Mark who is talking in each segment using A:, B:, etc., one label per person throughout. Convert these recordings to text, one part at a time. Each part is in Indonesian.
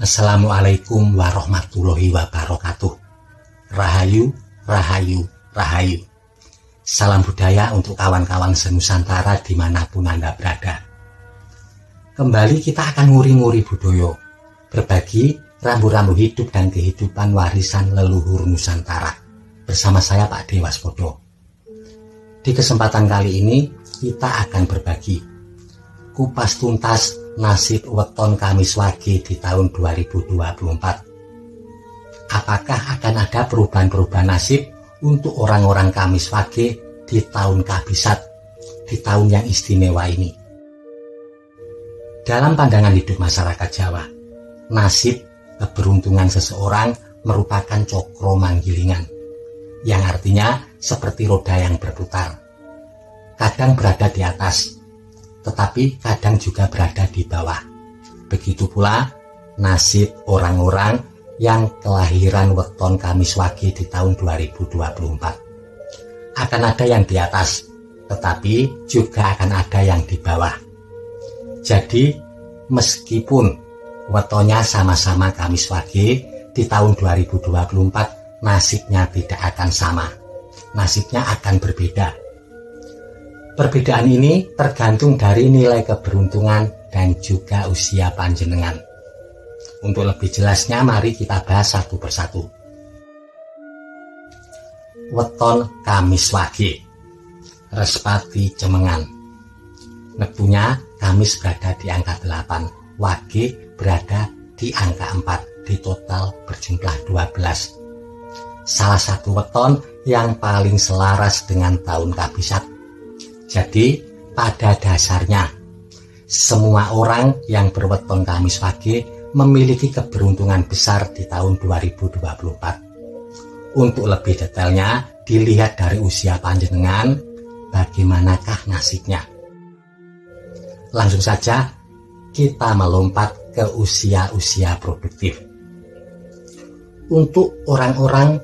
A: Assalamualaikum warahmatullahi wabarakatuh. Rahayu, rahayu, rahayu. Salam budaya untuk kawan-kawan senusantara dimanapun Anda berada. Kembali kita akan nguri-nguri budaya, berbagi rambu-rambu hidup dan kehidupan warisan leluhur Nusantara. Bersama saya Pak Dewaspodo. Di kesempatan kali ini kita akan berbagi kupas tuntas nasib weton Kamis Wage di tahun 2024. Apakah akan ada perubahan-perubahan nasib untuk orang-orang Kamis Wage di tahun Kabisat, di tahun yang istimewa ini? Dalam pandangan hidup masyarakat Jawa, nasib keberuntungan seseorang merupakan cokro manggilingan, yang artinya seperti roda yang berputar. Kadang berada di atas, tetapi kadang juga berada di bawah. Begitu pula nasib orang-orang yang kelahiran weton Kamis Wage di tahun 2024. Akan ada yang di atas, tetapi juga akan ada yang di bawah. Jadi, meskipun wetonnya sama-sama Kamis Wage, di tahun 2024 nasibnya tidak akan sama. Nasibnya akan berbeda. Perbedaan ini tergantung dari nilai keberuntungan dan juga usia panjenengan. Untuk lebih jelasnya, mari kita bahas satu persatu. Weton Kamis Wage, Respati Cemengan. Neptunya Kamis berada di angka 8, Wage berada di angka 4, di total berjumlah 12. Salah satu weton yang paling selaras dengan tahun Kabisat. Jadi, pada dasarnya, semua orang yang berweton Kamis Wage memiliki keberuntungan besar di tahun 2024. Untuk lebih detailnya, dilihat dari usia panjenengan, bagaimanakah nasibnya. Langsung saja, kita melompat ke usia-usia produktif. Untuk orang-orang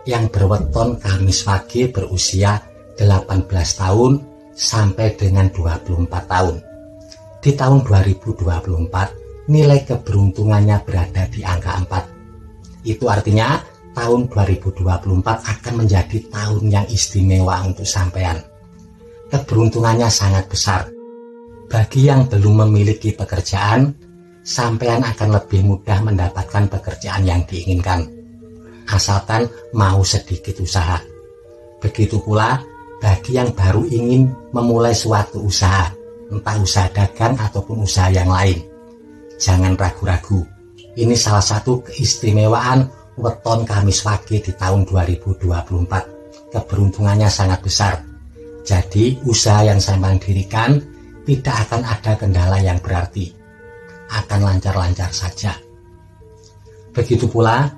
A: yang berweton Kamis Wage berusia 18 tahun sampai dengan 24 tahun. Di tahun 2024, nilai keberuntungannya berada di angka 4. Itu artinya tahun 2024 akan menjadi tahun yang istimewa untuk sampean. Keberuntungannya sangat besar. Bagi yang belum memiliki pekerjaan, sampean akan lebih mudah mendapatkan pekerjaan yang diinginkan, asalkan mau sedikit usaha. Begitu pula bagi yang baru ingin memulai suatu usaha, entah usaha dagang ataupun usaha yang lain, jangan ragu-ragu. Ini salah satu keistimewaan weton Kamis Wage di tahun 2024. Keberuntungannya sangat besar. Jadi usaha yang sampean dirikan tidak akan ada kendala yang berarti, akan lancar-lancar saja. Begitu pula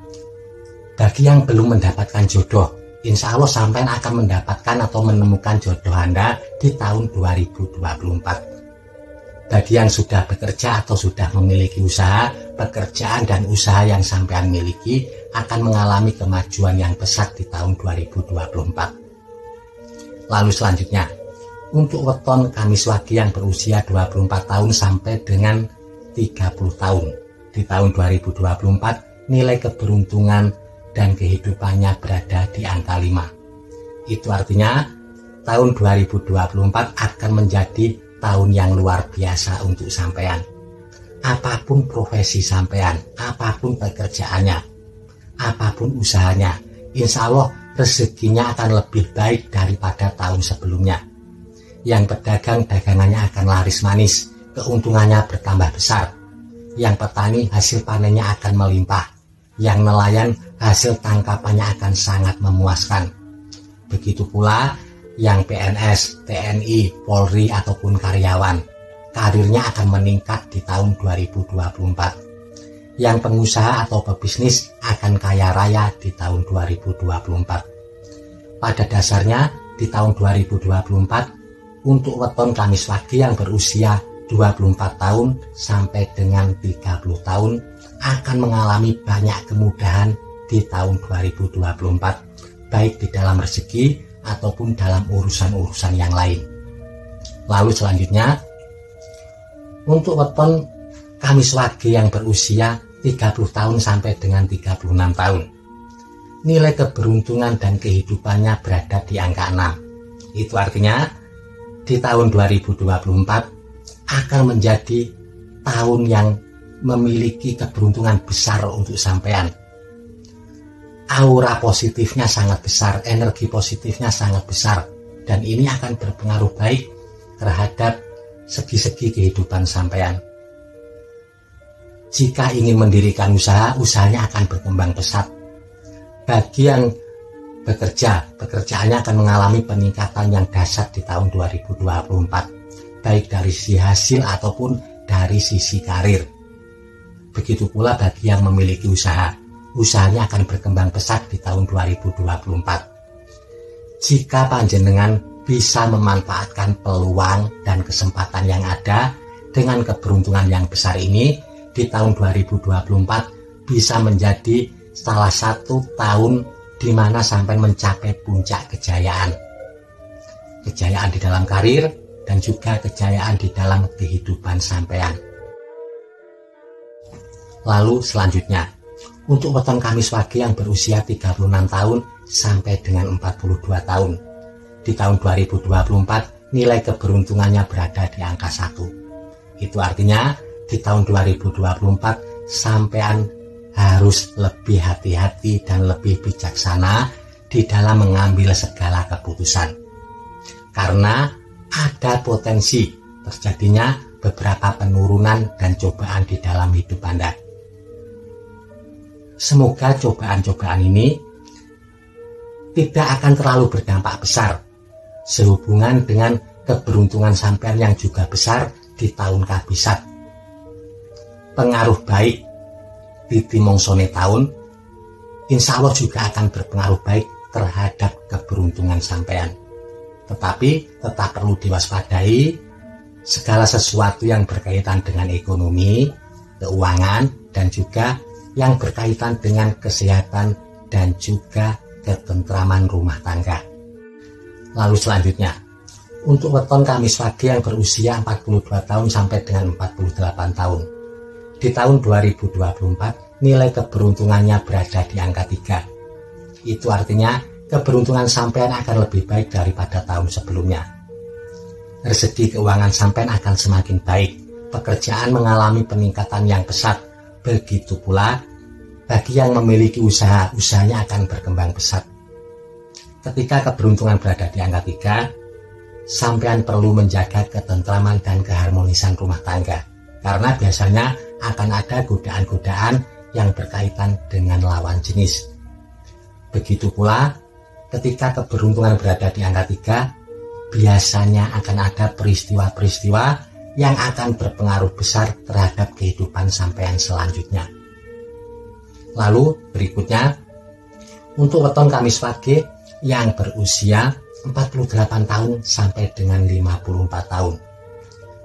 A: bagi yang belum mendapatkan jodoh, insya Allah sampean akan mendapatkan atau menemukan jodoh Anda di tahun 2024. Bagi yang sudah bekerja atau sudah memiliki usaha, pekerjaan dan usaha yang sampean miliki akan mengalami kemajuan yang pesat di tahun 2024. Lalu selanjutnya, untuk weton Kamis Wage yang berusia 24 tahun sampai dengan 30 tahun. Di tahun 2024, nilai keberuntungan dan kehidupannya berada di angka 5. Itu artinya tahun 2024 akan menjadi tahun yang luar biasa untuk sampean. Apapun profesi sampean, apapun pekerjaannya, apapun usahanya, insya Allah rezekinya akan lebih baik daripada tahun sebelumnya. Yang pedagang dagangannya akan laris manis, keuntungannya bertambah besar. Yang petani hasil panennya akan melimpah. Yang nelayan hasil tangkapannya akan sangat memuaskan. Begitu pula yang PNS, TNI, Polri ataupun karyawan, karirnya akan meningkat di tahun 2024. Yang pengusaha atau pebisnis akan kaya raya di tahun 2024. Pada dasarnya di tahun 2024 untuk weton Kamis Wage yang berusia 24 tahun sampai dengan 30 tahun akan mengalami banyak kemudahan di tahun 2024, baik di dalam rezeki ataupun dalam urusan-urusan yang lain. Lalu selanjutnya, untuk weton Kamis Wage yang berusia 30 tahun sampai dengan 36 tahun. Nilai keberuntungan dan kehidupannya berada di angka 6. Itu artinya di tahun 2024 akan menjadi tahun yang memiliki keberuntungan besar untuk sampean. Aura positifnya sangat besar, energi positifnya sangat besar, dan ini akan berpengaruh baik terhadap segi-segi kehidupan sampean. Jika ingin mendirikan usaha, usahanya akan berkembang pesat. Bagi yang bekerja, pekerjaannya akan mengalami peningkatan yang dahsyat di tahun 2024, baik dari sisi hasil ataupun dari sisi karir. Begitu pula bagi yang memiliki usaha, usahanya akan berkembang pesat di tahun 2024. Jika panjenengan bisa memanfaatkan peluang dan kesempatan yang ada dengan keberuntungan yang besar ini, di tahun 2024 bisa menjadi salah satu tahun di mana sampai mencapai puncak kejayaan. Kejayaan di dalam karir dan juga kejayaan di dalam kehidupan sampean. Lalu selanjutnya, untuk weton Kamis Wage yang berusia 36 tahun sampai dengan 42 tahun. Di tahun 2024 nilai keberuntungannya berada di angka 1. Itu artinya di tahun 2024 sampean harus lebih hati-hati dan lebih bijaksana di dalam mengambil segala keputusan. Karena ada potensi terjadinya beberapa penurunan dan cobaan di dalam hidup Anda. Semoga cobaan-cobaan ini tidak akan terlalu berdampak besar sehubungan dengan keberuntungan sampean yang juga besar di tahun Kabisat. Pengaruh baik di mongsone tahun insya Allah juga akan berpengaruh baik terhadap keberuntungan sampean. Tetapi tetap perlu diwaspadai segala sesuatu yang berkaitan dengan ekonomi, keuangan, dan juga yang berkaitan dengan kesehatan dan juga ketentraman rumah tangga. Lalu selanjutnya, untuk weton Kamis Wage yang berusia 42 tahun sampai dengan 48 tahun. Di tahun 2024, nilai keberuntungannya berada di angka 3. Itu artinya keberuntungan sampean akan lebih baik daripada tahun sebelumnya. Rezeki keuangan sampean akan semakin baik. Pekerjaan mengalami peningkatan yang pesat. Begitu pula bagi yang memiliki usaha, usahanya akan berkembang pesat. Ketika keberuntungan berada di angka 3, sampean perlu menjaga ketentraman dan keharmonisan rumah tangga. Karena biasanya akan ada godaan-godaan yang berkaitan dengan lawan jenis. Begitu pula ketika keberuntungan berada di angka 3, biasanya akan ada peristiwa-peristiwa yang akan berpengaruh besar terhadap kehidupan sampean selanjutnya. Lalu berikutnya, untuk weton Kamis Wage yang berusia 48 tahun sampai dengan 54 tahun.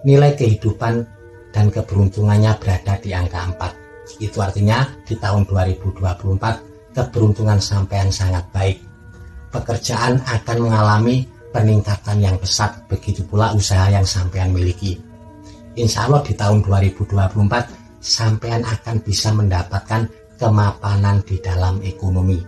A: Nilai kehidupan dan keberuntungannya berada di angka 4. Itu artinya di tahun 2024 keberuntungan sampean sangat baik. Pekerjaan akan mengalami peningkatan yang pesat, begitu pula usaha yang sampean miliki. Insya Allah di tahun 2024 sampean akan bisa mendapatkan kemapanan di dalam ekonomi.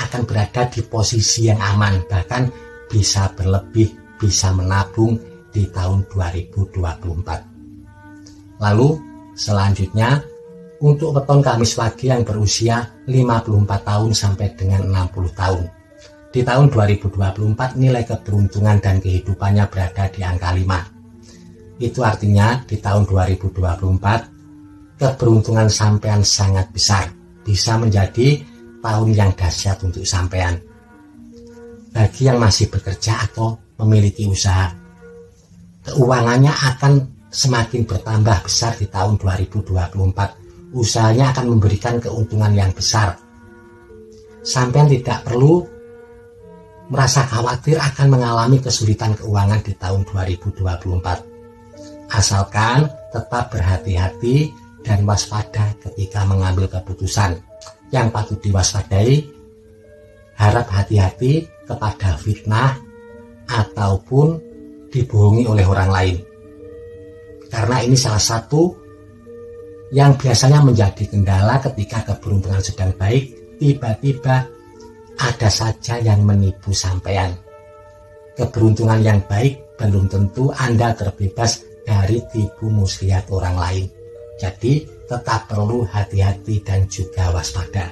A: Akan berada di posisi yang aman, bahkan bisa berlebih, bisa menabung di tahun 2024. Lalu selanjutnya, untuk weton Kamis Wage yang berusia 54 tahun sampai dengan 60 tahun. Di tahun 2024 nilai keberuntungan dan kehidupannya berada di angka 5. Itu artinya di tahun 2024 keberuntungan sampean sangat besar, bisa menjadi tahun yang dahsyat untuk sampean. Bagi yang masih bekerja atau memiliki usaha, keuangannya akan semakin bertambah besar di tahun 2024. Usahanya akan memberikan keuntungan yang besar. Sampean tidak perlu merasa khawatir akan mengalami kesulitan keuangan di tahun 2024. Asalkan tetap berhati-hati dan waspada ketika mengambil keputusan. Yang patut diwaspadai, harap hati-hati kepada fitnah ataupun dibohongi oleh orang lain. Karena ini salah satu yang biasanya menjadi kendala ketika keberuntungan sedang baik, tiba-tiba ada saja yang menipu sampean. Keberuntungan yang baik belum tentu Anda terbebas dari tipu muslihat orang lain. Jadi tetap perlu hati-hati dan juga waspada.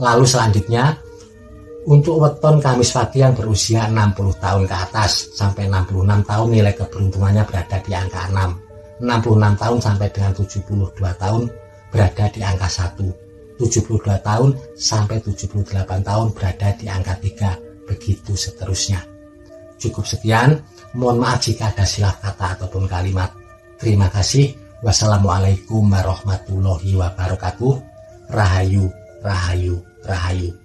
A: Lalu selanjutnya, untuk weton Kamis pagi yang berusia 60 tahun ke atas sampai 66 tahun nilai keberuntungannya berada di angka 6. 66 tahun sampai dengan 72 tahun berada di angka 1. 72 tahun sampai 78 tahun berada di angka 3. Begitu seterusnya. Cukup sekian. Mohon maaf jika ada silap kata ataupun kalimat. Terima kasih. Wassalamualaikum warahmatullahi wabarakatuh. Rahayu, rahayu, rahayu.